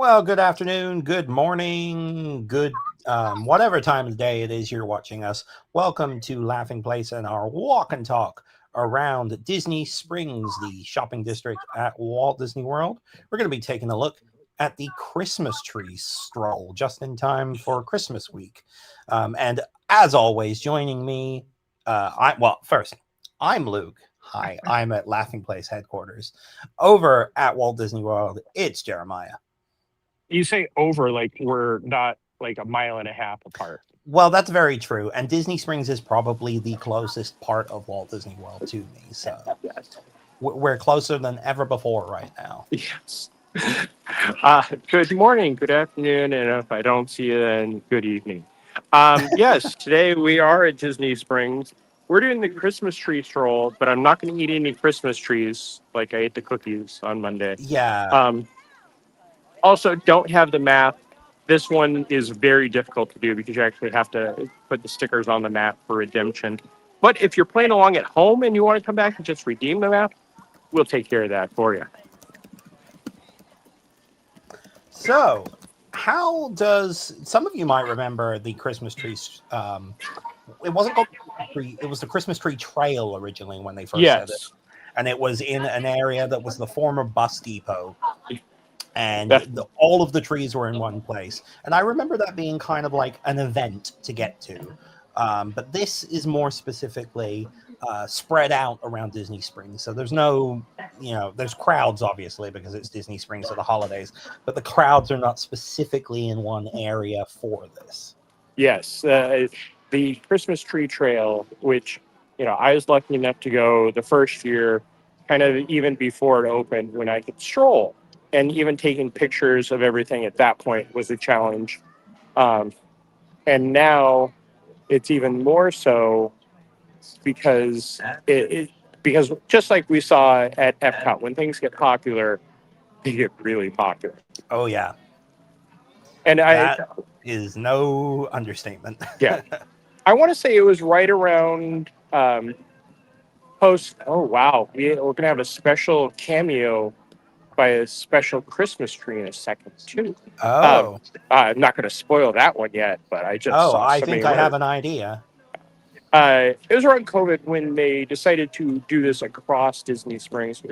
Well, good afternoon, good morning, good whatever time of day it is you're watching us. Welcome to Laughing Place and our walk and talk around Disney Springs, the shopping district at Walt Disney World. We're going to be taking a look at the Christmas Tree Stroll just in time for Christmas week. And as always, joining me, first, I'm Luke. Hi, I'm at Laughing Place headquarters. Over at Walt Disney World, it's Jeremiah. You say over like we're not like a mile and a half apart. Well, that's very true. And Disney Springs is probably the closest part of Walt Disney World to me. So Yes. we're closer than ever before right now. Yes. Good morning, good afternoon, and if I don't see you, then good evening. Yes, today we are at Disney Springs. We're doing the Christmas tree stroll, but I'm not going to eat any Christmas trees like I ate the cookies on Monday. Yeah. Um, Also, don't have the map. This one is very difficult to do because you actually have to put the stickers on the map for redemption. But if you're playing along at home and you want to come back and just redeem the map, we'll take care of that for you. So, how does some of you might remember the Christmas tree? It wasn't called tree. It was the Christmas Tree Trail originally when they first said it, Yes. and it was in an area that was the former bus depot. And That- all of the trees were in one place. And I remember that being kind of like an event to get to. But this is more specifically spread out around Disney Springs. So there's no, there's crowds, obviously, because it's Disney Springs for the holidays. But the crowds are not specifically in one area for this. Yes. The Christmas Tree Trail, which, I was lucky enough to go the first year, kind of even before it opened, when I could stroll. And even taking pictures of everything at that point was a challenge. Um, and now it's even more so because because just like we saw at Epcot, when things get popular, they get really popular. Oh, yeah. And That is no understatement. yeah, I want to say it was right around post. Oh wow, we're gonna have a special cameo by a special Christmas tree in a second too. Um, Oh. I'm not going to spoil that one yet, but I just Oh, saw I something. think I have an idea. It was around COVID when they decided to do this across Disney Springs.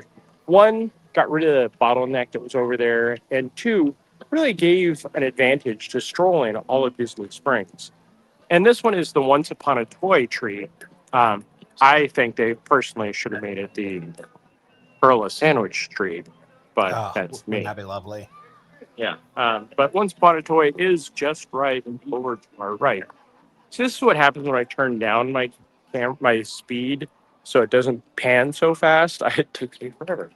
One, got rid of the bottleneck that was over there, and two, really gave an advantage to strolling all of Disney Springs. And this one is the Once Upon a Toy tree. Um, I think they personally should have made it the Perla Sandwich tree, but Oh, that's wouldn't me. that be lovely? Yeah. But Once Upon a Toy is just right over to our right. So this is what happens when I turn down my speed so it doesn't pan so fast. It takes me forever.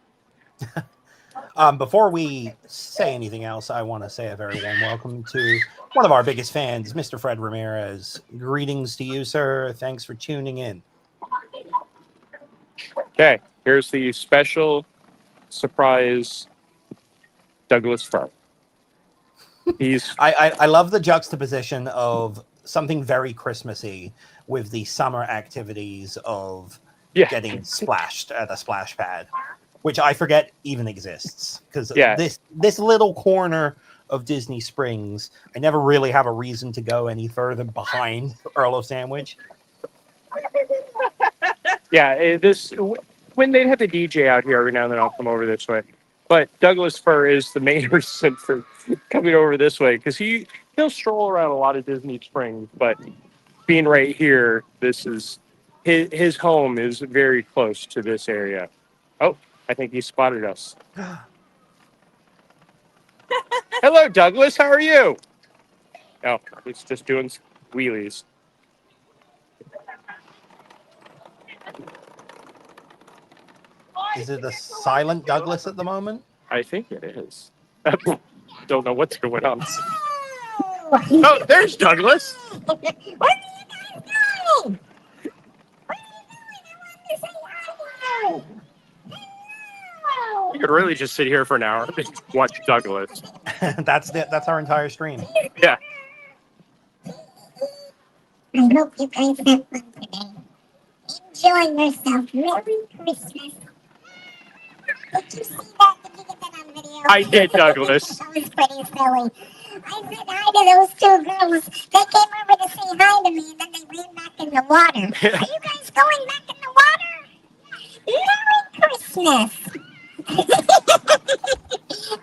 Before we say anything else, I want to say a very warm welcome to one of our biggest fans, Mr. Fred Ramirez. Greetings to you, sir. Thanks for tuning in. Okay, here's the special surprise Douglas fir. He's I love the juxtaposition of something very Christmassy with the summer activities of yeah getting splashed at a splash pad, which I forget even exists because yeah this little corner of Disney Springs, I never really have a reason to go any further behind Earl of Sandwich. yeah. This when they have the DJ out here every now and then I'll come over this way. But Douglas fir is the main reason for coming over this way because he'll stroll around a lot of Disney Springs, but being right here, this is his home is very close to this area. Oh, I think he spotted us. Hello, Douglas. How are you? Oh, he's just doing wheelies. Is it a silent Douglas at the moment? I think it is. Don't know what's going on. Oh, there's Douglas. What are you guys doing? What are you doing? I want to say hello. You could really just sit here for an hour and watch Douglas. That's our entire stream. Yeah. I hope you guys have fun today. Enjoy yourself. Merry Christmas. Did you see that? Did you get that on video? I did, Douglas. That was pretty silly. I said hi to those two girls. They came over to say hi to me, and then they ran back in the water. Are you guys going back in the water? Merry Christmas.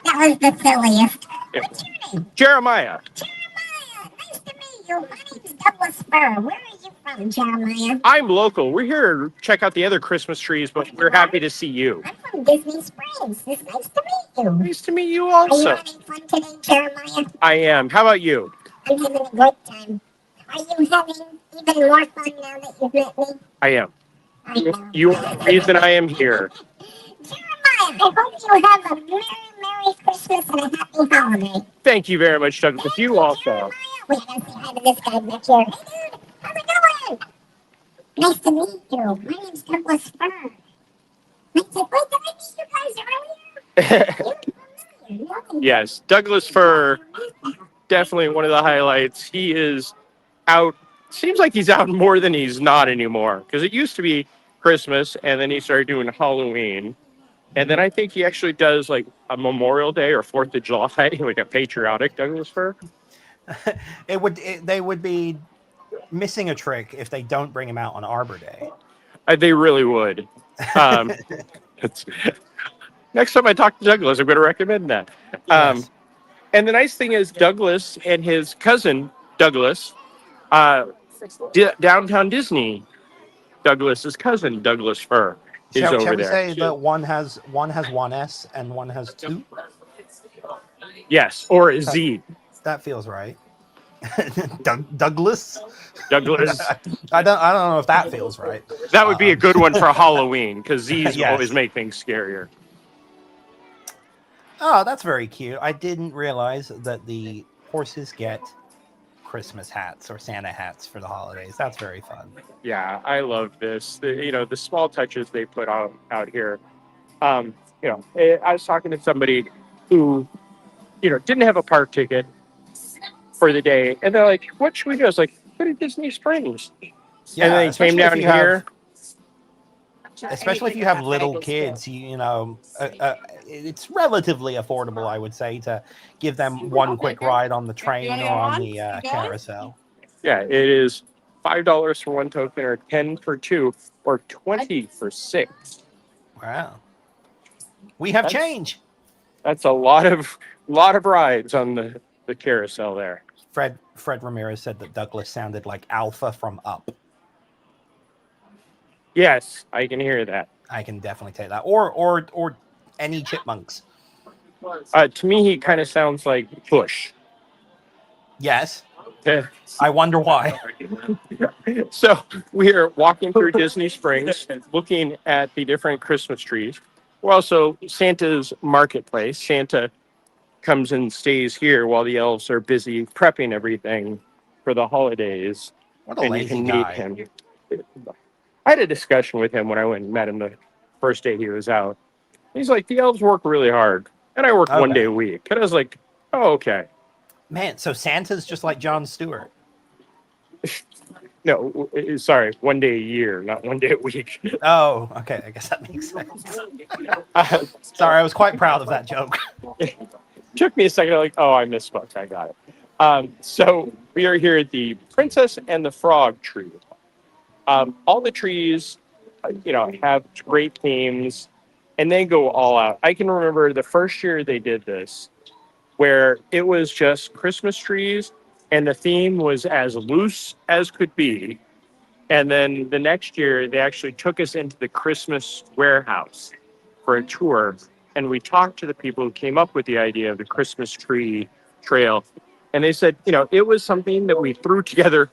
That was the silliest. What's your name? Jeremiah. Jeremiah. Nice to meet you. My name's Douglas Fur. Where are you from, Jeremiah? I'm local. We're here to check out the other Christmas trees, but we're happy to see you. I'm from Disney Springs. It's nice to meet you. Nice to meet you Are you also. having fun today, Jeremiah? I am. How about you? I'm having a great time. Are you having even more fun now that you've met me? I am. I know. You are the reason I am here. Jeremiah, I hope you have a Merry Christmas and a Happy Holiday. Thank you very much, Douglas. You also. Jeremiah, wait, I gotta say hi to this guy back here. Hey, dude, how's it going? Nice to meet you. My name's Douglas Fur. Wait, did I meet you guys earlier? Yes, Douglas Fur, definitely one of the highlights. He is out. Seems like he's out more than he's not anymore. Because it used to be Christmas, and then he started doing Halloween. And then I think he actually does like a Memorial Day or 4th of July, like a patriotic Douglas Fur. They would be missing a trick if they don't bring him out on Arbor Day. They really would. It's, next time I talk to Douglas, I'm going to recommend that. Yes. And the nice thing is Douglas and his cousin, Douglas, Downtown Disney, Douglas's cousin, Douglas Fur, is Shall over we there. say that one has one S and one has two? Yes, or a Z. That feels right. Douglas. Douglas. I don't know if that feels right. That would be a good one for Halloween, because Z's Yes. always make things scarier. Oh, that's very cute. I didn't realize that the horses get Christmas hats or Santa hats for the holidays. That's very fun. Yeah, I love this. The small touches they put out here. I was talking to somebody who, didn't have a park ticket for the day, and they're like, "What should we do?" I was like, "Go to Disney Springs." Yeah, and then they came especially down if you have- here. Especially if you have little kids, it's relatively affordable, I would say, to give them one quick ride on the train or on the carousel. Yeah, it is $5 for one token, or 10 for two, or 20 for six. Wow. We have That's- change. That's a lot of rides on the carousel there. Fred Ramirez said that Douglas sounded like Alpha from Up. Yes, I can hear that. I can definitely take that. Or any chipmunks. To me, he kind of sounds like Bush. Yes. I wonder why. So we are walking through Disney Springs, looking at the different Christmas trees. We're also Santa's marketplace. Santa comes and stays here while the elves are busy prepping everything for the holidays. What a And you lazy can guy. meet him. I had a discussion with him when I went and met him the first day he was out. He's like, the elves work really hard, and I work one Okay. day a week. And I was like, oh, okay. Man, so Santa's just like Jon Stewart. No, sorry, one day a year, not one day a week. Oh, okay. I guess that makes sense. Uh, Sorry, I was quite proud of that joke. took me a second, like, oh, I misspoke. I got it. So we are here at the Princess and the Frog tree. All the trees, have great themes, and they go all out. I can remember the first year they did this, where it was just Christmas trees, and the theme was as loose as could be. And then the next year, they actually took us into the Christmas warehouse for a tour, and we talked to the people who came up with the idea of the Christmas tree trail. And they said, it was something that we threw together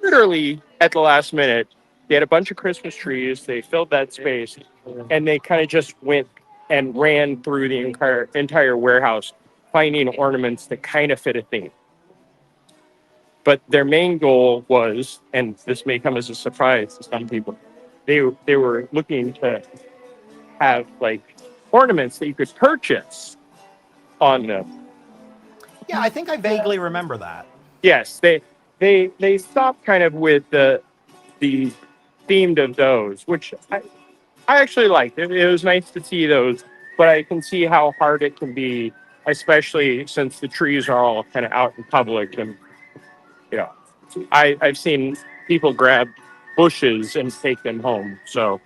literally at the last minute. They had a bunch of Christmas trees, they filled that space, and they kind of just went and ran through the entire warehouse, finding ornaments that kind of fit a theme. But their main goal was, and this may come as a surprise to some people, they were looking to have like ornaments that you could purchase on them. Yeah, I think I vaguely remember that. Yes, they stopped kind of with the themed of those, which I actually liked. It was nice to see those but I can see how hard it can be, especially since the trees are all kind of out in public. And, you know, I've seen people grab bushes and take them home. So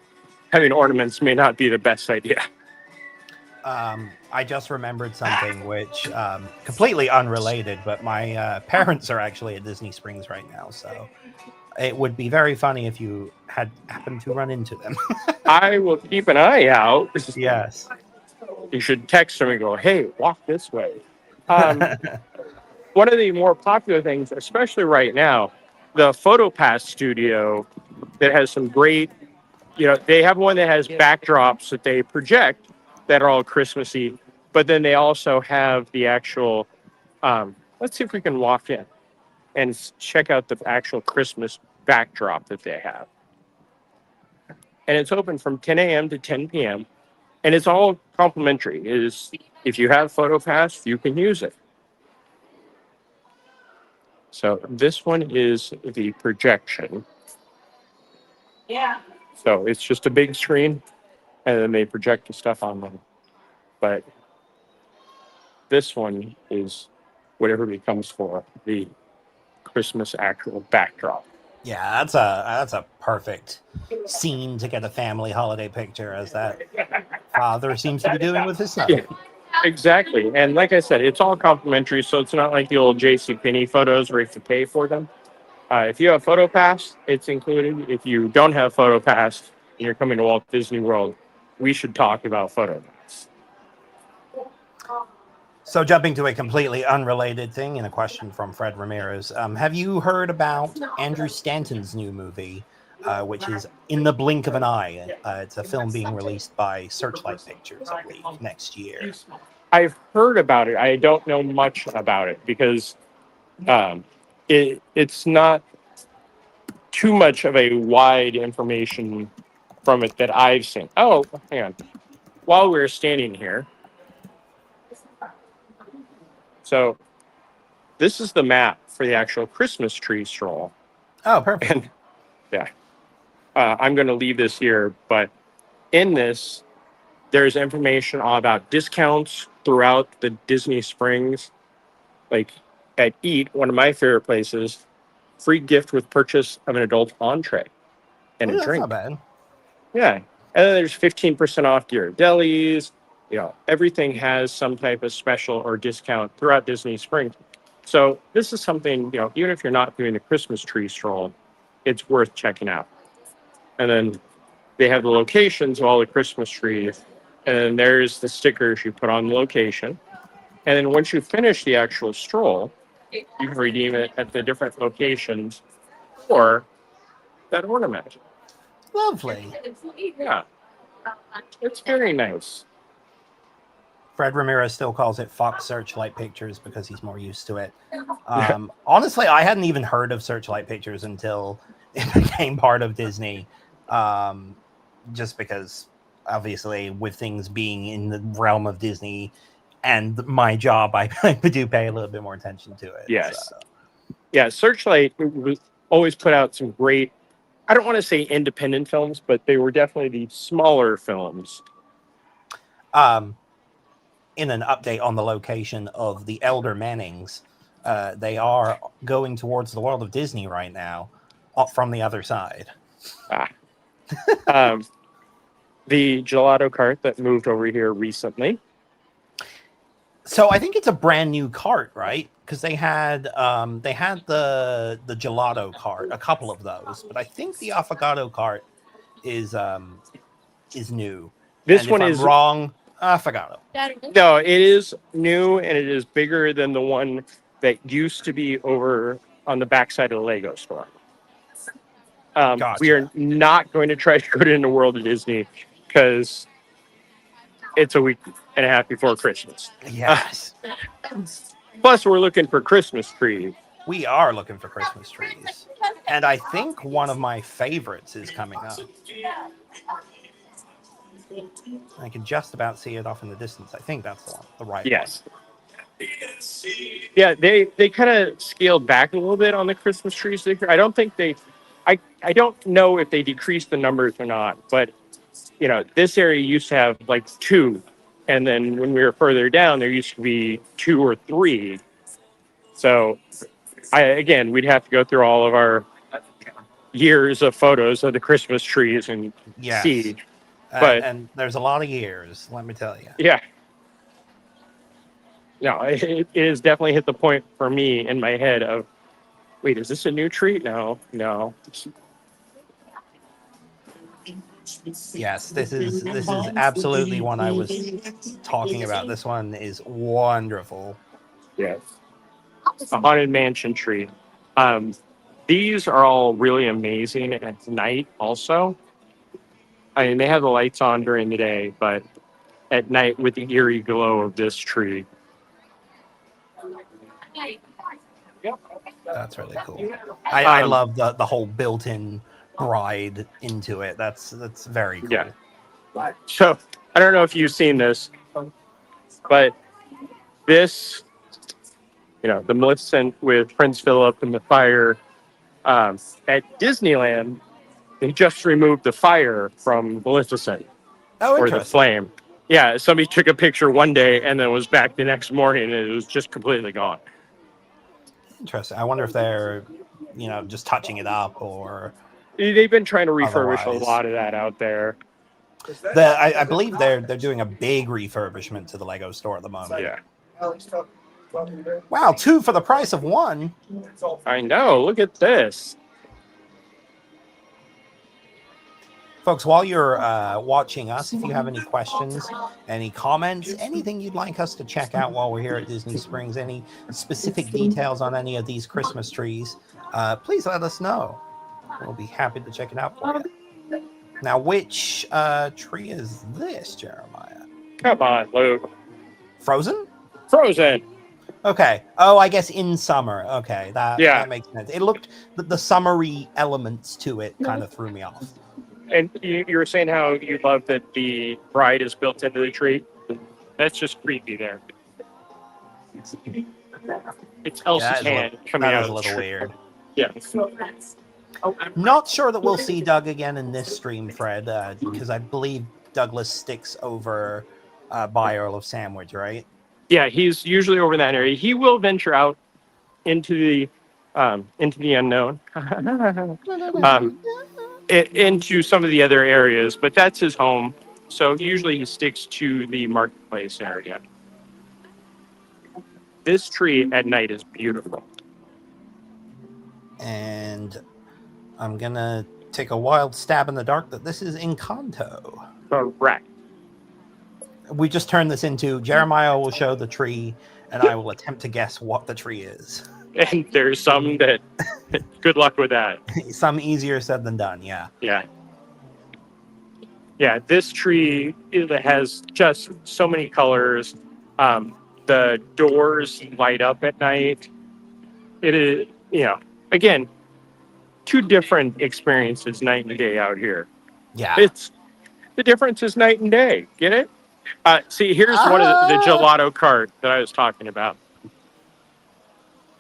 having ornaments may not be the best idea. I just remembered something which completely unrelated, but my parents are actually at Disney Springs right now, so it would be very funny if you had happened to run into them. I will keep an eye out. Yes. You should text them and go, hey, walk this way. One of the more popular things, especially right now, the PhotoPass Studio that has some great, they have one that has backdrops that they project that are all Christmassy, but then they also have the actual, let's see if we can walk in and check out the actual Christmas backdrop that they have. And it's open from 10 a.m. to 10 p.m. And it's all complimentary. If you have PhotoPass, you can use it. So this one is the projection. Yeah. So it's just a big screen, and then they project the stuff on them. But this one is what everybody comes for, the Christmas actual backdrop. Yeah, that's a perfect scene to get a family holiday picture, as that father seems to be doing with his son. Yeah, exactly. And like I said, it's all complimentary, so it's not like the old JCPenney photos where you have to pay for them. If you have PhotoPass, it's included. If you don't have PhotoPass and you're coming to Walt Disney World, we should talk about PhotoPass. So jumping to a completely unrelated thing, and a question from Fred Ramirez. Have you heard about Andrew Stanton's new movie, which is In the Blink of an Eye? It's a film being released by Searchlight Pictures, I believe, next year. I've heard about it. I don't know much about it because it's not too much of a wide information from it that I've seen. Oh, hang on. While we're standing here, so this is the map for the actual Christmas Tree Stroll. Oh, perfect. And yeah, I'm going to leave this here, but in this, there's information all about discounts throughout the Disney Springs. Like at Eat, one of my favorite places, free gift with purchase of an adult entree and a That's drink. not bad. Yeah. And then there's 15% off Ghirardelli's. Everything has some type of special or discount throughout Disney Springs. So this is something, even if you're not doing the Christmas tree stroll, it's worth checking out. And then they have the locations of all the Christmas trees. And then there's the stickers you put on the location. And then once you finish the actual stroll, you can redeem it at the different locations for that ornament. Lovely. Yeah. It's very nice. Fred Ramirez still calls it Fox Searchlight Pictures because he's more used to it. Honestly, I hadn't even heard of Searchlight Pictures until it became part of Disney. Just because, obviously, with things being in the realm of Disney and my job, I do pay a little bit more attention to it. Yes. So. Yeah, Searchlight always put out some great, I don't want to say independent films, but they were definitely the smaller films. In an update on the location of the Elder Mannings, they are going towards the world of Disney right now, from the other side. The gelato cart that moved over here recently. So I think it's a brand new cart, right? Because they had the gelato cart, a couple of those, but I think the affogato cart is new. This and one if is I'm wrong. Affogato. No, it is new and it is bigger than the one that used to be over on the backside of the Lego store. Gotcha. We are not going to try to go into World of Disney because it's a week and a half before Christmas. Yes. Plus, we're looking for Christmas trees. We are looking for Christmas trees. And I think one of my favorites is coming up. I can just about see it off in the distance. I think that's the one, the right one. Yeah, they kind of scaled back a little bit on the Christmas trees. I don't think I don't know if they decreased the numbers or not, but this area used to have like 2 And then when we were further down, there used to be 2 or 3. So we'd have to go through all of our years of photos of the Christmas trees and Yes. see. And, But and there's a lot of years, let me tell you. yeah, no, it is definitely hit the point for me in my head of, wait, is this a new tree? No. Yes, this is absolutely one I was talking about. This one is wonderful. Yes. A haunted mansion tree. These are all really amazing at night also. I mean, they have the lights on during the day, but at night with the eerie glow of this tree. That's really cool. I love the whole built-in bride into it. That's very cool. Yeah. So I don't know if you've seen this, but this, the Maleficent with Prince Philip and the fire at Disneyland, they just removed the fire from Maleficent, Oh, or the interesting. flame. Yeah, somebody took a picture one day and then was back the next morning and it was just completely gone. Interesting. I wonder if they're, just touching it up or. They've been trying to refurbish Otherwise. a lot of that out there. I believe they're doing a big refurbishment to the Lego store at the moment. Yeah. Wow, 2 for the price of 1. I know. Look at this. Folks, while you're watching us, if you have any questions, any comments, anything you'd like us to check out while we're here at Disney Springs, any specific details on any of these Christmas trees, please let us know. We'll be happy to check it out for you. Now, which tree is this, Jeremiah? Come on, Luke. Frozen? Frozen. Okay. Oh, I guess in summer. Okay, that makes sense. It looked, the summery elements to it kind of threw me off. And you were saying how you love that the bride is built into the tree. That's just creepy there. It's Elsa's hand coming out of the tree. That is a little weird. Yeah. Not sure that we'll see Doug again in this stream, Fred, because I believe Douglas sticks over by Earl of Sandwich, right? Yeah, he's usually over in that area. He will venture out into the unknown, into some of the other areas, but that's his home. So usually he sticks to the marketplace area. This tree at night is beautiful. And I'm going to take a wild stab in the dark that this is Encanto. Correct. We just turned this into Jeremiah will show the tree, and I will attempt to guess what the tree is. And there's some that, good luck with that. Some easier said than done, yeah. Yeah. Yeah, this tree has just so many colors. The doors light up at night. It is, again, 2 different experiences night and day out here. Yeah. The difference is night and day. Get it? See, here's one of the gelato cart that I was talking about.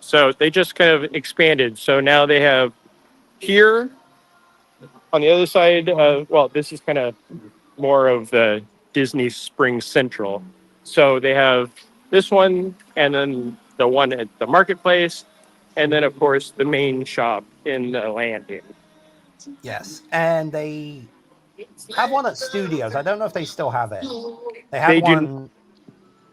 So they just kind of expanded. So now they have here on the other side, this is kind of more of the Disney Springs Central. So they have this one and then the one at the marketplace. And then, of course, the main shop in the landing. Yes. And they have one at Studios. I don't know if they still have it. They have one.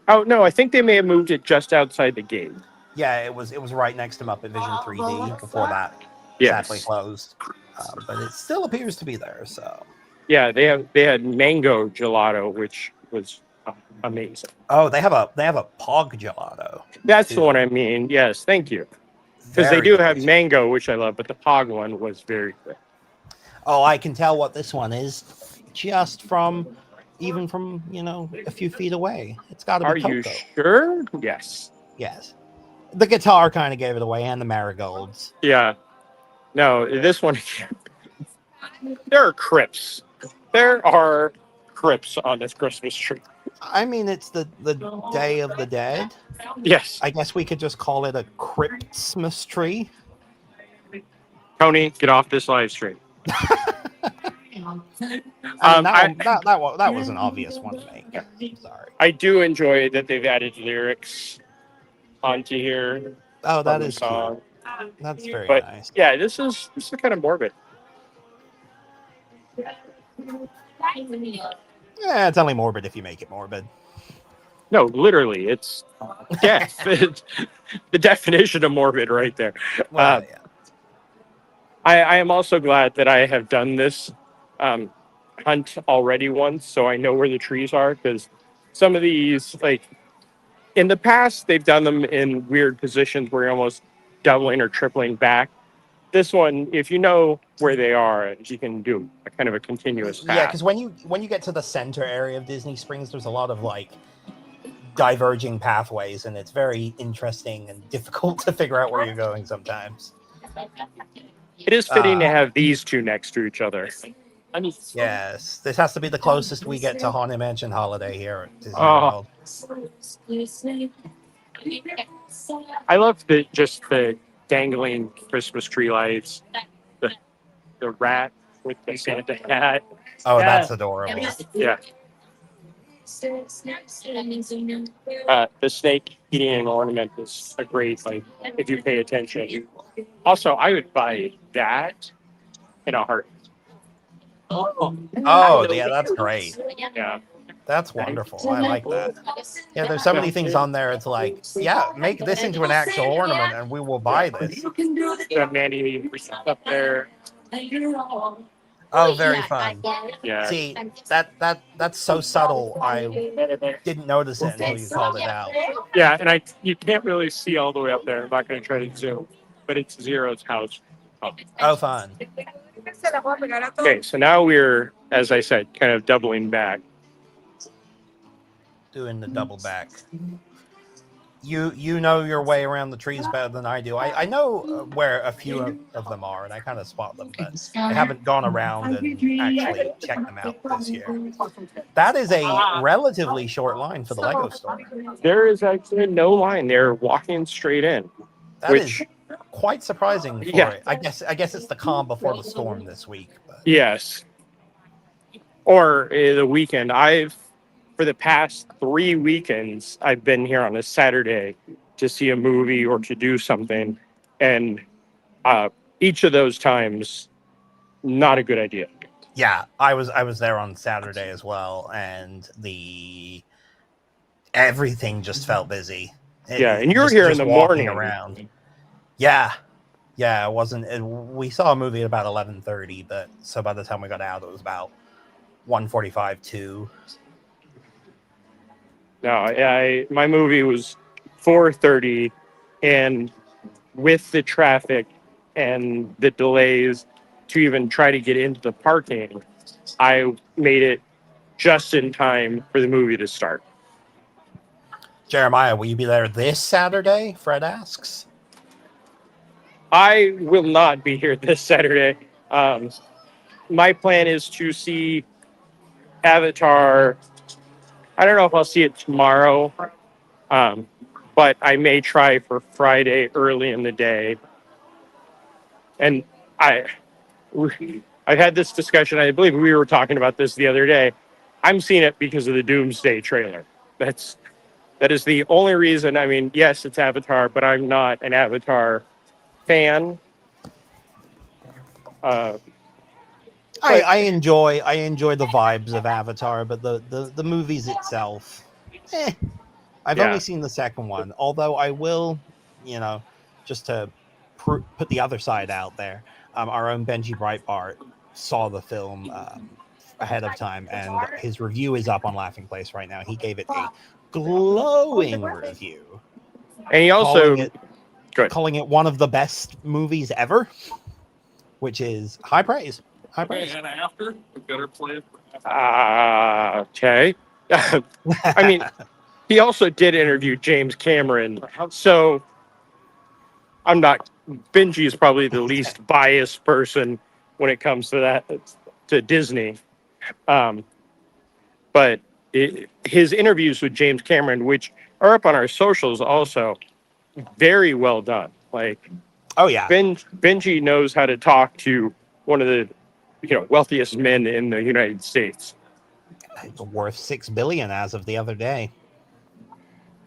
Oh, no, I think they may have moved it just outside the gate. Yeah, it was right next to Muppet Vision 3D before that sadly closed. But it still appears to be there. So yeah, they had mango gelato, which was amazing. Oh, they have a Pog gelato. That's the one I mean. Yes, thank you. Because they do have mango, which I love, but the Pog one was very good. Oh, I can tell what this one is just from a few feet away. It's got to be Coco. Are you sure? Yes. Yes. The guitar kind of gave it away, and the marigolds. Yeah. No, this one, there are crypts. There are crypts on this Christmas tree. I mean, it's the Day of the Dead. Yes. I guess we could just call it a Cryptmas tree. Tony, get off this live stream. that was an obvious one to make. I'm sorry. I do enjoy that they've added lyrics onto here. Oh, that from the is cute. song. That's very But nice. yeah, this is kind of morbid. Yeah, it's only morbid if you make it morbid. No, literally, it's death. It's the definition of morbid right there. Well, yeah. I am also glad that I have done this hunt already once, so I know where the trees are, because some of these, like, in the past, they've done them in weird positions where you're almost doubling or tripling back. This one, if you know where they are, you can do a kind of a continuous path. Yeah, because when you get to the center area of Disney Springs, there's a lot of like diverging pathways, and it's very interesting and difficult to figure out where you're going sometimes. It is fitting to have these two next to each other. Yes, this has to be the closest we get to Haunted Mansion Holiday here at Disney Oh. World. I love the dangling Christmas tree lights, the rat with the Santa hat. Oh, that's adorable. Yeah. The snake eating an ornament is a great, like, if you pay attention. Also, I would buy that in a heart. Oh, yeah, that's great. Yeah. That's wonderful. I like that. Yeah, there's so many things on there. It's like, yeah, make this into an actual ornament, and we will buy this. The Mandy up there. Oh, very fun. Yeah. See, that's so subtle. I didn't notice it until you called it out. Yeah, and you can't really see all the way up there. I'm not going to try to zoom, but it's Zero's house. Oh, fun. Okay, so now we're, as I said, kind of doubling back. Doing the double back. You know your way around the trees better than I do. I know where a few of them are, and I kind of spot them, but I haven't gone around and actually checked them out this year. That is a relatively short line for the Lego store. There is actually no line. They're walking straight in. That is quite surprising for it. I guess it's the calm before the storm this week. But. Yes. Or the weekend. For the past 3 weekends, I've been here on a Saturday to see a movie or to do something. And each of those times, not a good idea. Yeah, I was there on Saturday as well, and everything just felt busy. And you were here in the morning around. Yeah, it wasn't. We saw a movie at about 11:30, but so by the time we got out, it was about 1:45 2. No, my movie was 4:30, and with the traffic and the delays to even try to get into the parking, I made it just in time for the movie to start. Jeremiah, will you be there this Saturday? Fred asks. I will not be here this Saturday. My plan is to see Avatar. I don't know if I'll see it tomorrow, but I may try for Friday early in the day. And I've had this discussion. I believe we were talking about this the other day. I'm seeing it because of the Doomsday trailer. That is the only reason. I mean, yes, it's Avatar, but I'm not an Avatar fan. I enjoy the vibes of Avatar, but the movies itself, I've only seen the second one. Although I will, just to put the other side out there, our own Benji Breitbart saw the film ahead of time, and his review is up on Laughing Place right now. He gave it a glowing review, and he also calling it one of the best movies ever, which is high praise. And after, a better plan. Okay. I mean, he also did interview James Cameron, so I'm not. Benji is probably the least biased person when it comes to that, to Disney. But his interviews with James Cameron, which are up on our socials, also very well done. Like, oh yeah, Benji knows how to talk to one of the wealthiest men in the United States. It's worth $6 billion as of the other day.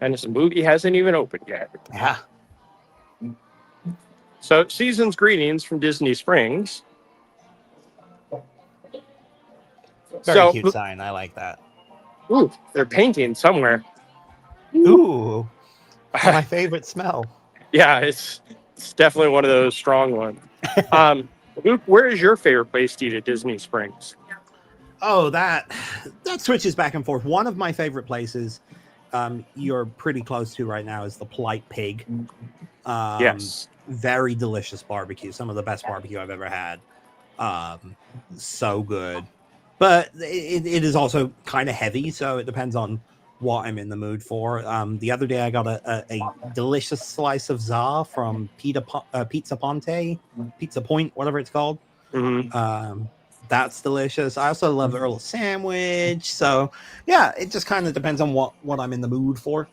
And this movie hasn't even opened yet. Yeah. So, season's greetings from Disney Springs. Very cute sign. I like that. Ooh, they're painting somewhere. Ooh. My favorite smell. Yeah, it's definitely one of those strong ones. Luke, where is your favorite place to eat at Disney Springs? Oh, that switches back and forth. One of my favorite places you're pretty close to right now is the Polite Pig. Yes. Very delicious barbecue. Some of the best barbecue I've ever had. So good. But it is also kind of heavy, so it depends on what I'm in the mood for. The other day I got a delicious slice of za from Pizza Point, whatever it's called. Mm-hmm. That's delicious. I also love Earl sandwich. So yeah, it just kind of depends on what I'm in the mood for.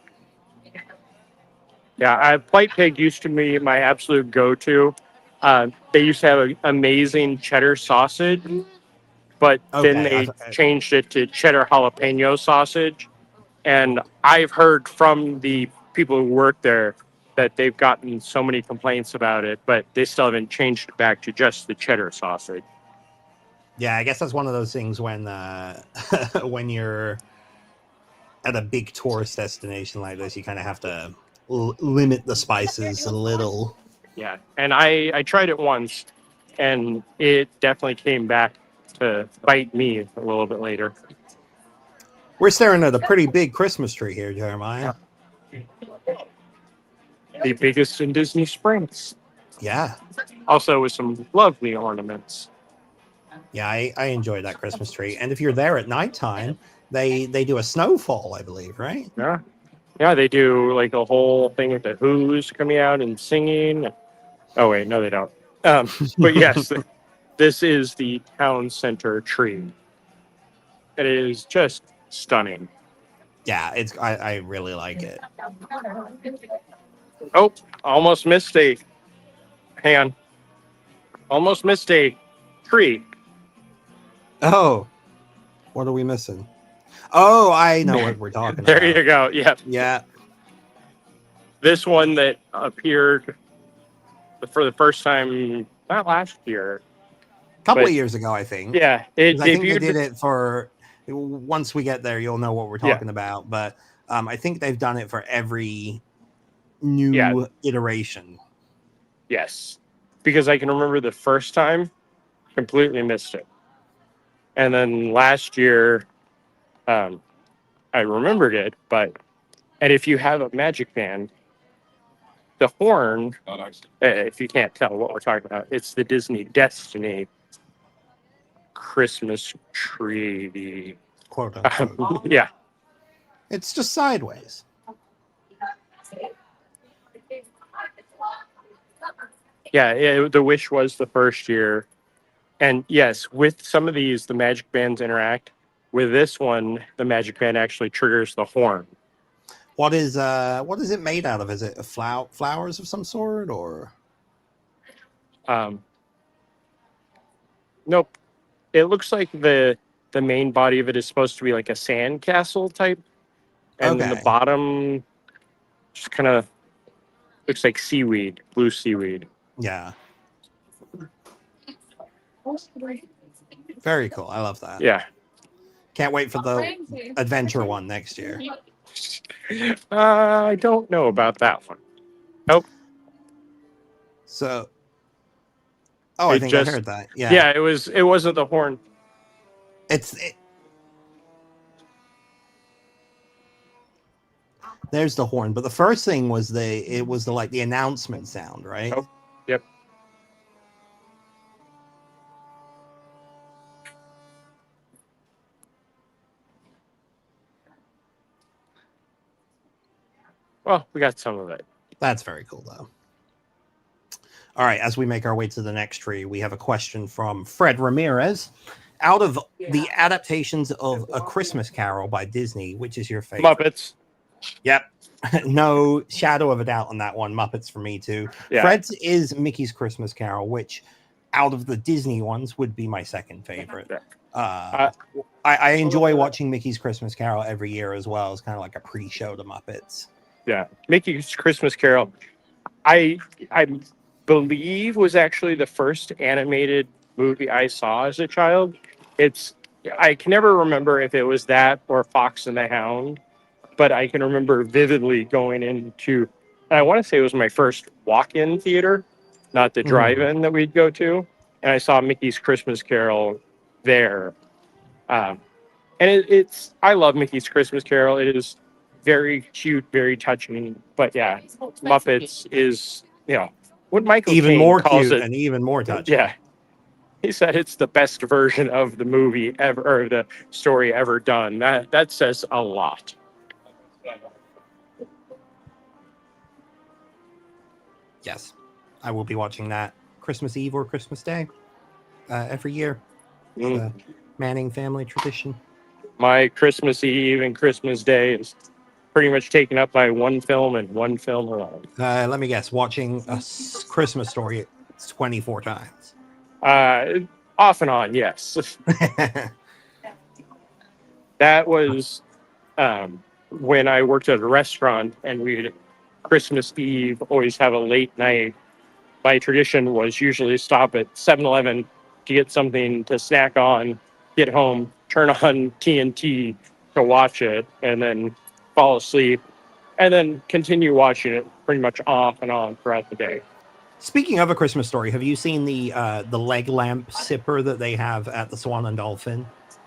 Yeah, Polite Pig used to be my absolute go-to. They used to have an amazing cheddar sausage, but then they changed it to cheddar jalapeno sausage. And I've heard from the people who work there that they've gotten so many complaints about it, but they still haven't changed it back to just the cheddar sausage. Yeah, I guess that's one of those things when when you're at a big tourist destination like this, you kind of have to limit the spices a little. Yeah, and I tried it once, and it definitely came back to bite me a little bit later. We're staring at a pretty big Christmas tree here, Jeremiah. The biggest in Disney Springs. Yeah. Also with some lovely ornaments. Yeah, I enjoy that Christmas tree. And if you're there at nighttime, they do a snowfall, I believe, right? Yeah. Yeah, they do like a whole thing with the Who's coming out and singing. Oh, wait, no, they don't. But yes, this is the town center tree. It is just stunning. Yeah, I really like it. Oh, almost missed a... Hang on. Almost missed a tree. Oh, what are we missing? Oh, I know what we're talking about. There you go. Yeah. Yeah. This one that appeared for the first time, not last year. A couple of years ago, I think. Yeah. I think they did it for... Once we get there, you'll know what we're talking about. But I think they've done it for every new iteration. Yes. Because I can remember the first time, completely missed it. And then last year, I remembered it. And if you have a magic band, the horn, if you can't tell what we're talking about, it's the Disney Destiny Christmas tree. Quote unquote. Yeah. It's just sideways. Yeah, the Wish was the first year. And yes, with some of these, the magic bands interact. With this one, the magic band actually triggers the horn. What is it made out of? Is it flowers of some sort, or? Nope. It looks like the main body of it is supposed to be like a sand castle type, and then the bottom just kind of looks like seaweed, blue seaweed. Yeah. Very cool. I love that. Yeah. Can't wait for the adventure one next year. I don't know about that one. Nope. So. Oh, I think I heard that. Yeah. Yeah, it wasn't the horn. There's the horn, but the first thing was the announcement sound, right? Oh, yep. Well, we got some of it. That's very cool, though. All right, as we make our way to the next tree, we have a question from Fred Ramirez. Out of the adaptations of A Christmas Carol by Disney, which is your favorite? Muppets. Yep. No shadow of a doubt on that one. Muppets for me, too. Yeah. Fred's is Mickey's Christmas Carol, which out of the Disney ones, would be my second favorite. Uh, I enjoy watching Mickey's Christmas Carol every year as well. It's kind of like a pre-show to Muppets. Yeah, Mickey's Christmas Carol. I believe was actually the first animated movie I saw as a child. I can never remember if it was that or Fox and the Hound, but I can remember vividly going into, and I want to say it was my first walk-in theater, not the drive-in that we'd go to, and I saw Mickey's Christmas Carol there. And it's I love Mickey's Christmas Carol. It is very cute, very touching. But yeah, Muppets is what Michael Even Caine more calls cute it. and even more touching. Yeah, he said it's the best version of the movie ever, or the story ever done. That says a lot. Yes, I will be watching that Christmas Eve or Christmas Day every year. It's Mm. the Manning family tradition. My Christmas Eve and Christmas Day is pretty much taken up by one film and one film alone. Let me guess, watching a Christmas Story 24 times. Off and on, yes. That was when I worked at a restaurant and we'd Christmas Eve always have a late night. My tradition was usually stop at 7-Eleven to get something to snack on, get home, turn on TNT to watch it, and then fall asleep, and then continue watching it pretty much off and on throughout the day. Speaking of A Christmas Story, have you seen the leg lamp sipper that they have at the Swan and Dolphin?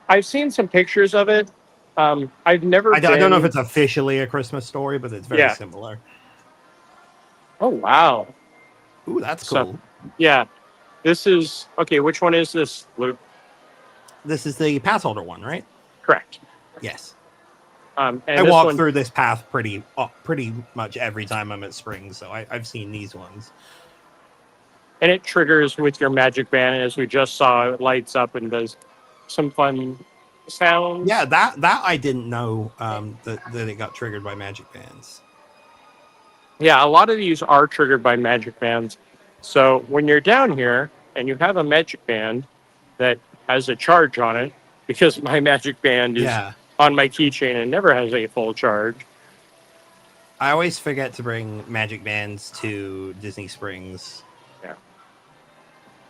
I've seen some pictures of it. I've never I don't know if it's officially A Christmas Story, but it's very similar. Oh, wow. Ooh, that's cool. So, yeah. This is... Okay, which one is this, Luke? This is the pass holder one, right? Correct. Yes. And I walk through this path pretty much every time I'm at Springs, so I've seen these ones. And it triggers with your magic band, as we just saw, it lights up and does some fun sounds. Yeah, that I didn't know that it got triggered by magic bands. Yeah, a lot of these are triggered by magic bands. So when you're down here and you have a magic band that has a charge on it, because my magic band is on my keychain and never has a full charge. I always forget to bring magic bands to Disney Springs. Yeah.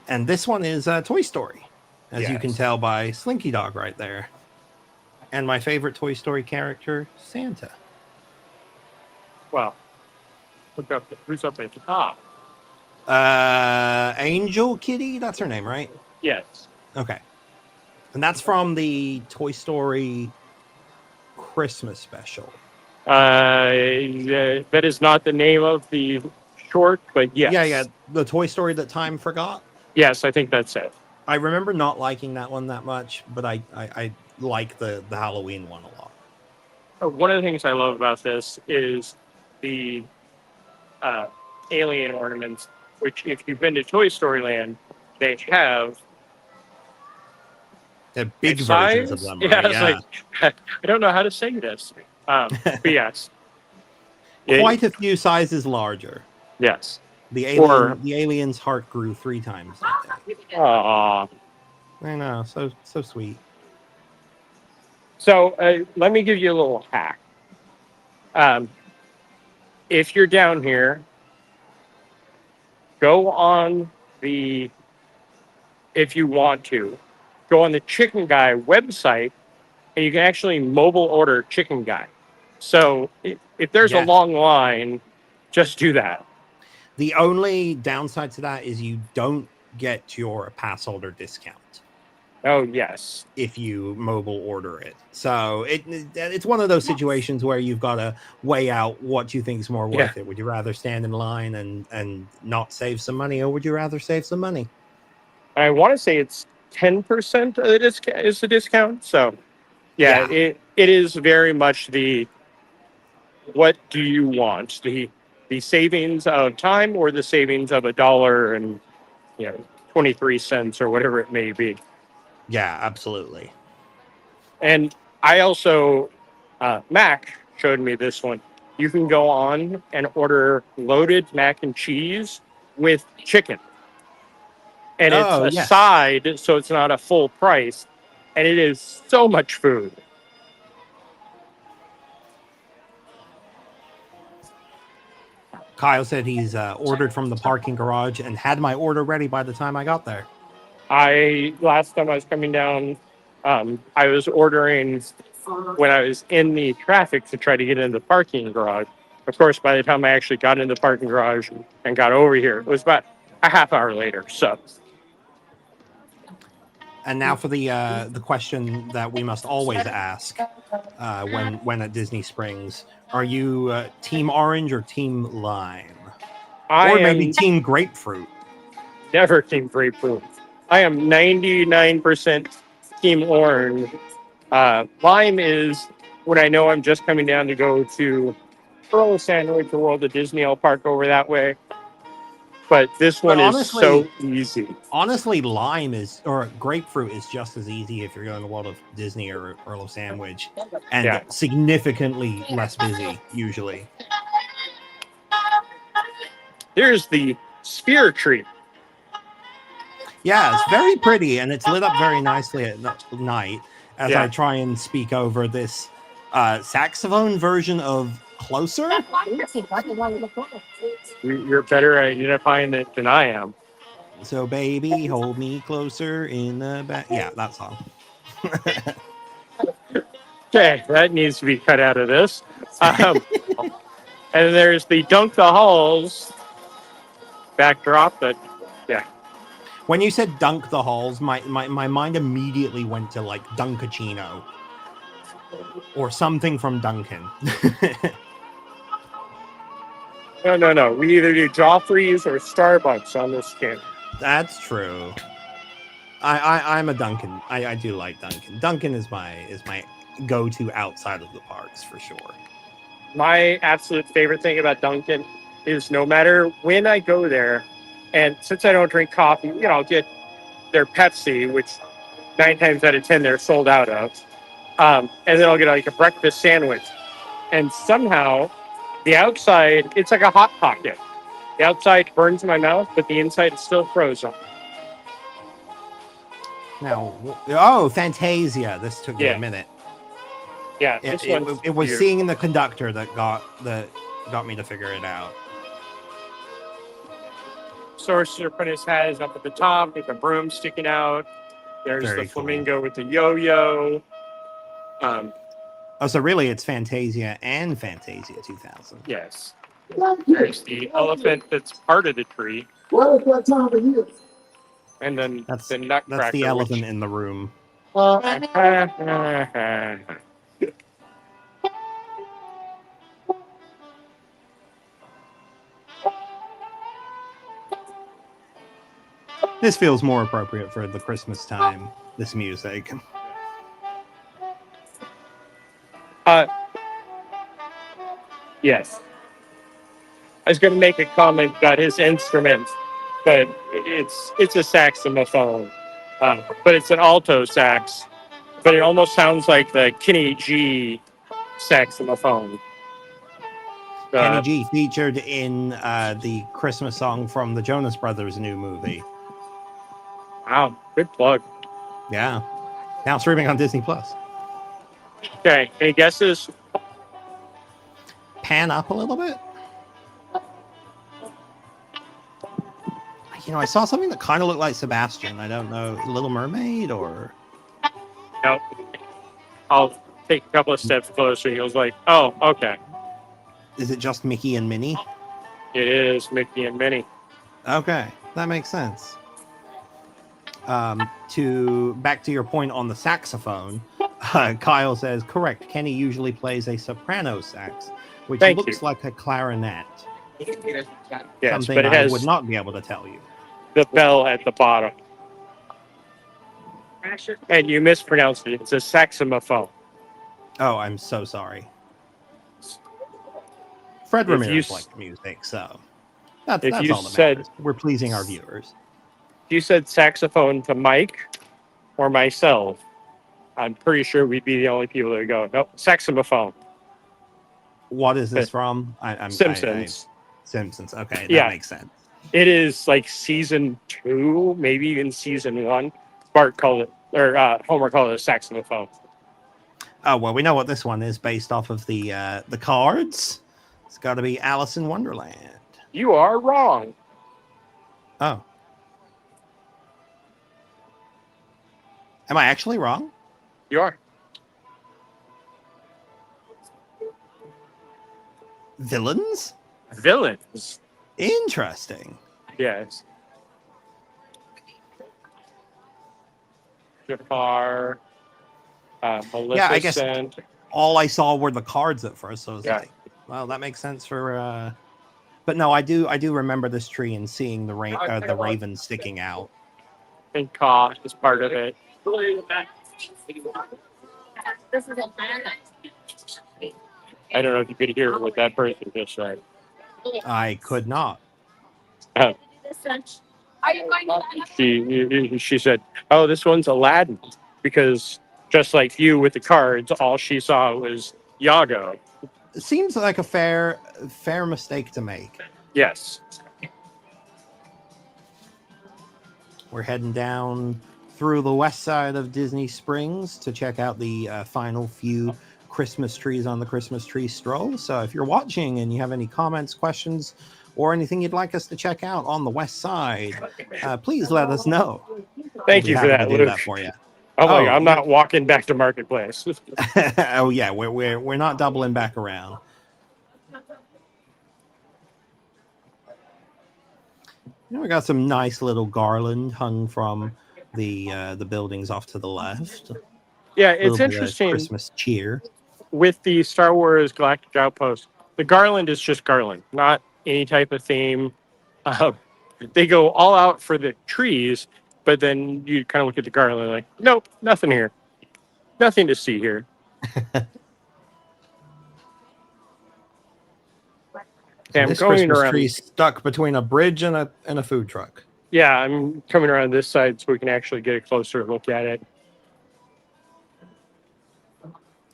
And this one is Toy Story, as you can tell by Slinky Dog right there. And my favorite Toy Story character, Santa. Well, look up. Who's up at the top? Angel Kitty, that's her name, right? Yes. Okay. And that's from the Toy Story Christmas special. That is not the name of the short, but yes. Yeah. The Toy Story That Time Forgot? Yes, I think that's it. I remember not liking that one that much, but I like the Halloween one a lot. One of the things I love about this is the alien ornaments, which if you've been to Toy Story Land, they have... They're big versions of them. Right? Yeah, like, I don't know how to say this. But yes. Quite a few sizes larger. Yes. The alien's heart grew 3 times that day. Aww. I know, so sweet. So let me give you a little hack. If you're down here, go on if you want to, go on the Chicken Guy website, and you can actually mobile order Chicken Guy. So if there's a long line, just do that. The only downside to that is you don't get your pass holder discount. Oh, yes. If you mobile order it. So it's one of those situations where you've got to weigh out what you think is more worth it. Would you rather stand in line and not save some money, or would you rather save some money? I want to say it's 10% of the discount is the discount. So, yeah. It is very much the what do you want? The savings of time or the savings of $1 and 23 cents or whatever it may be. Yeah, absolutely. And I also, Mac showed me this one. You can go on and order loaded mac and cheese with chicken. and it's Oh, a yes. side, so it's not a full price, and it is so much food. Kyle said he's ordered from the parking garage and had my order ready by the time I got there. Last time I was coming down, I was ordering when I was in the traffic to try to get into the parking garage. Of course, by the time I actually got into the parking garage and got over here, it was about a half hour later. So, And now for the question that we must always ask when at Disney Springs: are you Team Orange or Team Lime, I or maybe am Team Grapefruit? never Team Grapefruit. I am 99% Team Orange. Lime is when I know I'm just coming down to go to Earl Sandwich or World of Disney. I'll park over that way. But this But one is so easy. Honestly, Lime is or Grapefruit is just as easy if you're going to World of Disney or Earl of Sandwich, and Yeah. significantly less busy usually. There's the sphere tree. Yeah, it's very pretty and it's lit up very nicely at night as I Yeah. try and speak over this saxophone version of Closer. You're better at identifying it than I am. So, baby, hold me closer in the back. Yeah, that song. Okay, that needs to be cut out of this. And there's the Dunk the Halls backdrop, but yeah. When you said dunk the halls, my mind immediately went to like Dunkachino or something from Duncan. No. We either do Joffrey's or Starbucks on this camp. That's true. I'm a Duncan. I do like Duncan. Duncan is my go-to outside of the parks for sure. My absolute favorite thing about Dunkin' is no matter when I go there, and since I don't drink coffee, I'll get their Pepsi, which 9 times out of 10 they're sold out of. And then I'll get like a breakfast sandwich. And somehow the outside, it's like a Hot Pocket. The outside burns my mouth, but the inside is still frozen. Now, oh, Fantasia. This took me Yeah. a minute. Yeah, It was weird. seeing the conductor that got me to figure it out. Sorcerer Apprentice hat is up at the top with the broom sticking out. There's Very the cool. flamingo with the yo-yo. Oh, so really it's Fantasia and Fantasia 2000. Yes. There's the elephant that's part of the tree. And then That's the nutcracker. the elephant in the room. This feels more appropriate for the Christmas time, this music. Yes. I was going to make a comment about his instrument, but it's a saxophone. But it's an alto sax. But it almost sounds like the Kenny G saxophone. Kenny G featured in the Christmas song from the Jonas Brothers' new movie. Wow, good plug. Yeah. Now streaming on Disney Plus. Okay, any guesses? Pan up a little bit. I saw something that kind of looked like Sebastian. I don't know, Little Mermaid or... No. I'll take a couple of steps closer. He was like, oh, okay. Is it just Mickey and Minnie? It is Mickey and Minnie. Okay, that makes sense. Back to your point on the saxophone, Kyle says, correct, Kenny usually plays a soprano sax, which looks like a clarinet. Yes, Something but it I has would not be able to tell you. the bell at the bottom. And you mispronounced it. It's a saxophone. Oh, I'm so sorry. Fred Ramirez liked music, so that's all that matters. We're pleasing our viewers. If you said saxophone to Mike or myself, I'm pretty sure we'd be the only people that would go, nope, saxophone. What is this from? Simpsons. Simpsons. Okay, that Yeah. makes sense. It is like season 2, maybe even season 1. Bart called it, or Homer called it a saxophone. Oh well, we know what this one is based off of the cards. It's got to be Alice in Wonderland. You are wrong. Oh, am I actually wrong? You are. Villains? Villains. Interesting. Yes. Jafar, Maleficent. Yeah, I guess all I saw were the cards at first, so I was Yeah. like, well, that makes sense for. But no, I do remember this tree and seeing the raven sticking out. And Ka is part of it. This is a banana. I don't know if you could hear what that person just said. I could not. Uh, Are you going to she said, "Oh, this one's Aladdin," because just like you with the cards, all she saw was Yago. It seems like a fair mistake to make. Yes. We're heading down through the west side of Disney Springs to check out the final few Christmas trees on the Christmas Tree Stroll. So if you're watching and you have any comments, questions, or anything you'd like us to check out on the west side, please let us know. Thank We'll you be for happy that, to do Luke. that for you. I'm not walking back to Marketplace. Oh yeah, we're not doubling back around. We got some nice little garland hung from the buildings off to the left. Yeah, A it's little bit of interesting Christmas cheer. with the Star Wars Galactic Outpost. The garland is just garland, not any type of theme. Uh, they go all out for the trees, but then you kind of look at the garland like, nope, nothing here, nothing to see here. Okay, I'm This going Christmas around. tree stuck between a bridge and a food truck. Yeah, I'm coming around this side so we can actually get a closer look at it.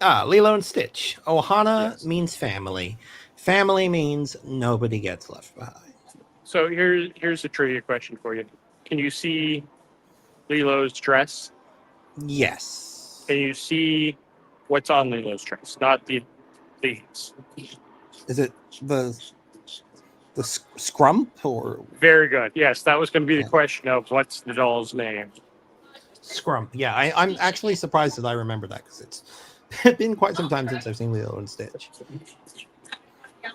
Lilo and Stitch. Ohana Yes. means family. Family means nobody gets left behind. So here's a trivia question for you. Can you see Lilo's dress? Yes. Can you see what's on Lilo's dress? Not the things. Is it the scrump or Very good. Yes, that was going to be the Yeah. question of what's the doll's name. scrump? Yeah, I'm actually surprised that I remember that because it's been quite some time since I've seen Lilo and Stitch.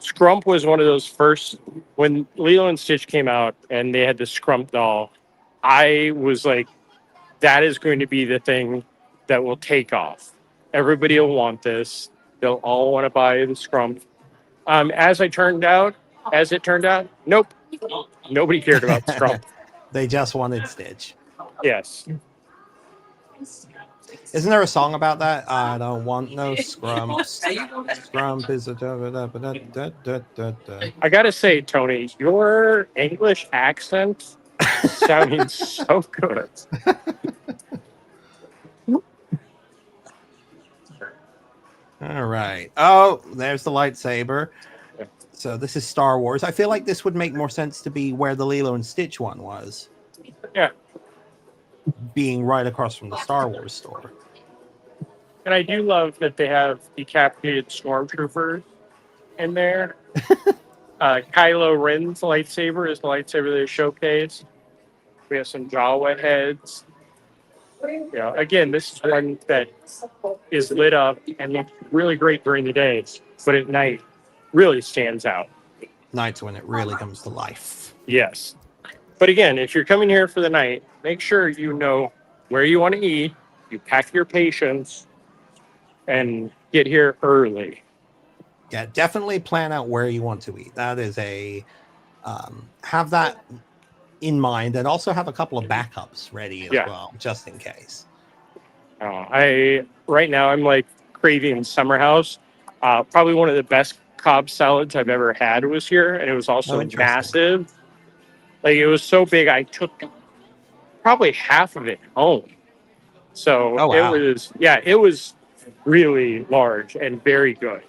Scrump was one of those first when Lilo and Stitch came out and they had the Scrump doll. I was like, that is going to be the thing that will take off. Everybody will want this. They'll all want to buy the Scrump. As it turned out, nope, nobody cared about the Scrump. They just wanted Stitch. Yes. Isn't there a song about that? I don't want no scrumps. Scrump is a da. I gotta say, Tony, your English accent sounding so good. All right. Oh, there's the lightsaber. So this is Star Wars. I feel like this would make more sense to be where the Lilo and Stitch one was. Yeah. Being right across from the Star Wars store. And I do love that they have decapitated stormtroopers in there. Kylo Ren's lightsaber is the lightsaber they showcase. We have some Jawa heads. You know, again, this is one that is lit up and looks really great during the day, but at night really stands out. Nights when it really comes to life. Yes. But again, if you're coming here for the night, make sure you know where you want to eat, you pack your patience, and get here early. Yeah, definitely plan out where you want to eat. That is have that in mind, and also have a couple of backups ready as well, just in case. Right now I'm like craving Summer House. Probably one of the best Cobb salads I've ever had was here, and it was also massive. Like it was so big, I took probably half of it home. So it was really large and very good.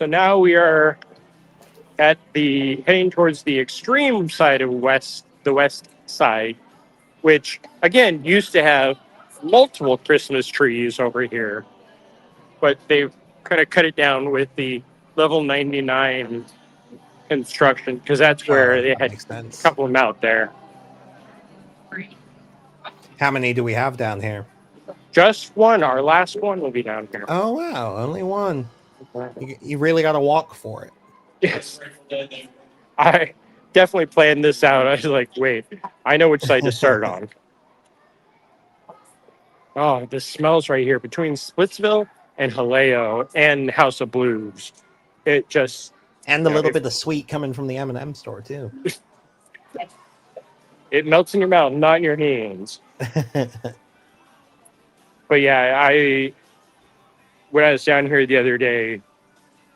So now we are at the heading towards the extreme side of the west side, which again used to have multiple Christmas trees over here, but they've kind of cut it down with the level 99 construction because that's where they That had makes a sense. couple of them out there. How many do we have down here? Just one. Our last one will be down here. Oh, wow. Only one. You really got to walk for it. Yes. I definitely planned this out. I was like, wait, I know which side to start on. Oh, the smells right here between Splitsville and Haleo and House of Blues. It just, And the you know, little bit of sweet coming from the M&M store, too. it melts in your mouth, not in your hands. But yeah, when I was down here the other day,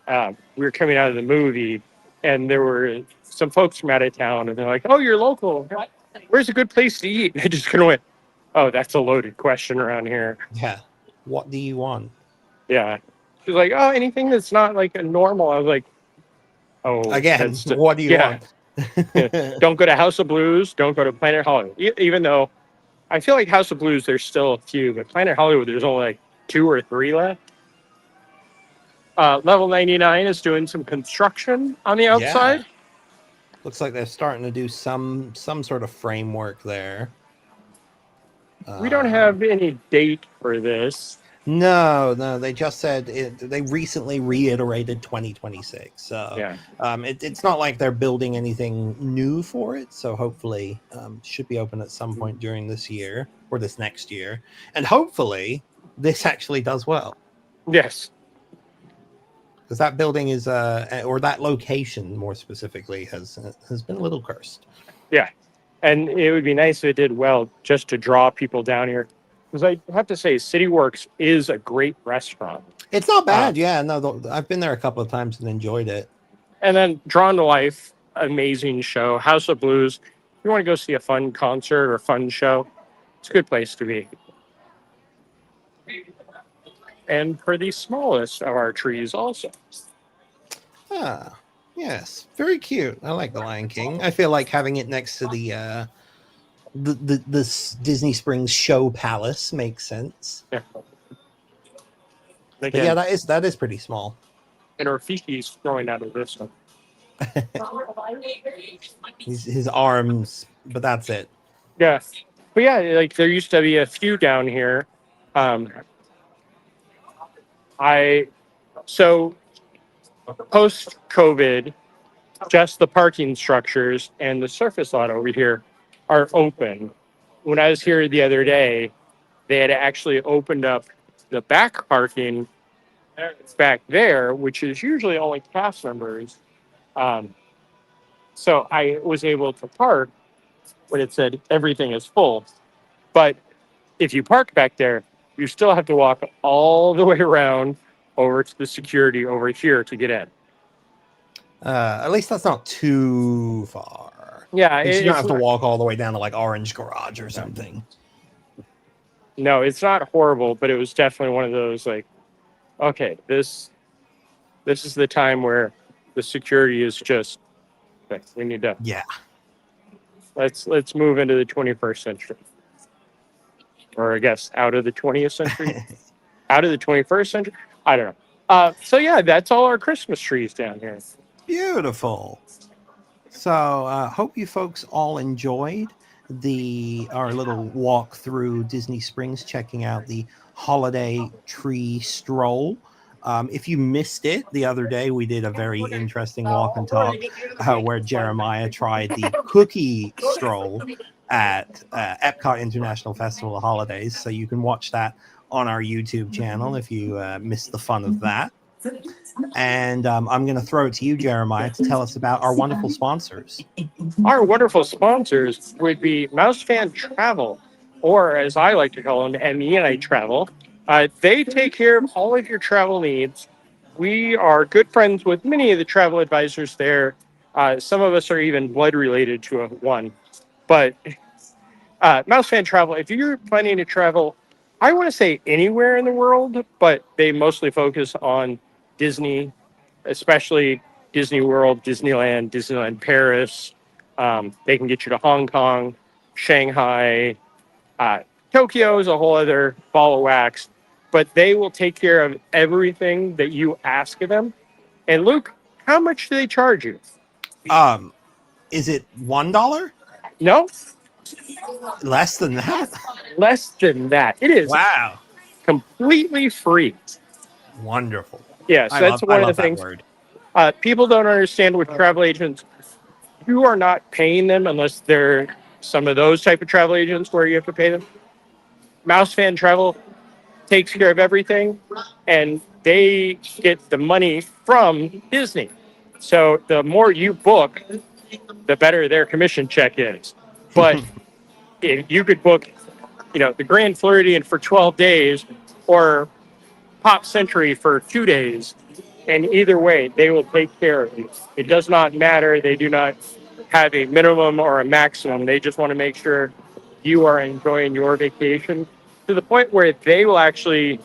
we were coming out of the movie, and there were some folks from out of town, and they're like, "Oh, you're local. Where's a good place to eat?" And I just kind of went, "Oh, that's a loaded question around here." Yeah. What do you want? Yeah, she's like, "Oh, anything that's not like a normal." I was like, "Oh, Again, that's what do you yeah." want? Don't go to House of Blues. Don't go to Planet Hollywood. Even though I feel like House of Blues, there's still a few, but Planet Hollywood, there's only like 2 or 3 left. Level 99 is doing some construction on the outside. Yeah. Looks like they're starting to do some sort of framework there. We don't have any date for this. No, they just said they recently reiterated 2026. So Yeah. it's not like they're building anything new for it. So hopefully should be open at some point during this year or this next year. And hopefully this actually does well. Yes. Because that building is or that location more specifically has been a little cursed. Yeah. And it would be nice if it did well just to draw people down here. Because I have to say, City Works is a great restaurant. It's not bad. Yeah, no, I've been there a couple of times and enjoyed it. And then Drawn to Life, amazing show. House of Blues. If you want to go see a fun concert or fun show, it's a good place to be. And for the smallest of our trees also. Ah, yes, very cute. I like the Lion King. I feel like having it next to the this Disney Springs show palace makes sense. Yeah. But yeah, that is pretty small. And Rafiki's growing out of this one. His arms, but that's it. Yeah. But yeah, like there used to be a few down here. So post COVID, just the parking structures and the surface lot over here are open. When I was here the other day, they had actually opened up the back parking back there, which is usually only cast members. So I was able to park when it said everything is full. But if you park back there, you still have to walk all the way around over to the security over here to get in. At least that's not too far. Yeah, you don't have to walk all the way down to like Orange Garage or something. No, it's not horrible, but it was definitely one of those like, okay, this is the time where the security is just, okay, we need to. Yeah. Let's move into the 21st century, or I guess out of the 20th century, out of the 21st century. I don't know. So yeah, that's all our Christmas trees down here. Beautiful. So hope you folks all enjoyed our little walk through Disney Springs, checking out the holiday tree stroll. If you missed it the other day, we did a very interesting walk and talk where Jeremiah tried the cookie stroll at Epcot International Festival of Holidays. So you can watch that on our YouTube channel if you missed the fun of that. And I'm going to throw it to you, Jeremiah, to tell us about our wonderful sponsors. Our wonderful sponsors would be Mouse Fan Travel, or as I like to call them, MEI Travel. They take care of all of your travel needs. We are good friends with many of the travel advisors there. Some of us are even blood related to one. But Mouse Fan Travel, if you're planning to travel, I want to say anywhere in the world, but they mostly focus on Disney especially Disney World, Disneyland, Disneyland Paris. They can get you to Hong Kong, Shanghai, Tokyo is a whole other ball of wax, but they will take care of everything that you ask of them. And Luke, how much do they charge you? Is it $1? No, Less than that? less than that. It is Wow. completely free. Wonderful. Yes, that's one of the things. Word. People don't understand with travel agents. You are not paying them unless they're some of those type of travel agents where you have to pay them. Mouse Fan Travel takes care of everything, and they get the money from Disney. So the more you book, the better their commission check is. But if you could book, the Grand Floridian for 12 days or Pop Century for 2 days, and either way, they will take care of you. It does not matter. They do not have a minimum or a maximum. They just want to make sure you are enjoying your vacation to the point where they will actually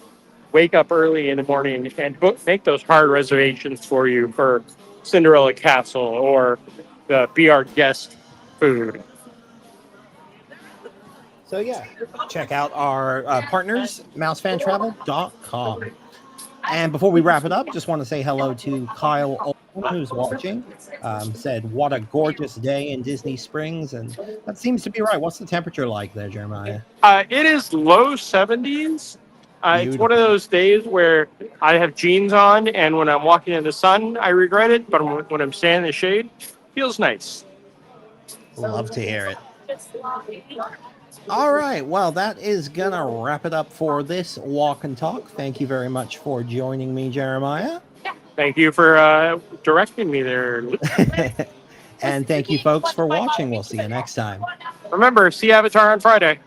wake up early in the morning and make those hard reservations for you for Cinderella Castle or the Be Our Guest food. So yeah, check out our partners, mousefantravel.com. And before we wrap it up, just want to say hello to Kyle Olson, who's watching. Said, what a gorgeous day in Disney Springs. And that seems to be right. What's the temperature like there, Jeremiah? It is low 70s. It's one of those days where I have jeans on, and when I'm walking in the sun, I regret it. But when I'm standing in the shade, it feels nice. Love to hear it. All right. Well, that is going to wrap it up for this walk and talk. Thank you very much for joining me, Jeremiah. Thank you for directing me there. And thank you, folks, for watching. We'll see you next time. Remember, see Avatar on Friday.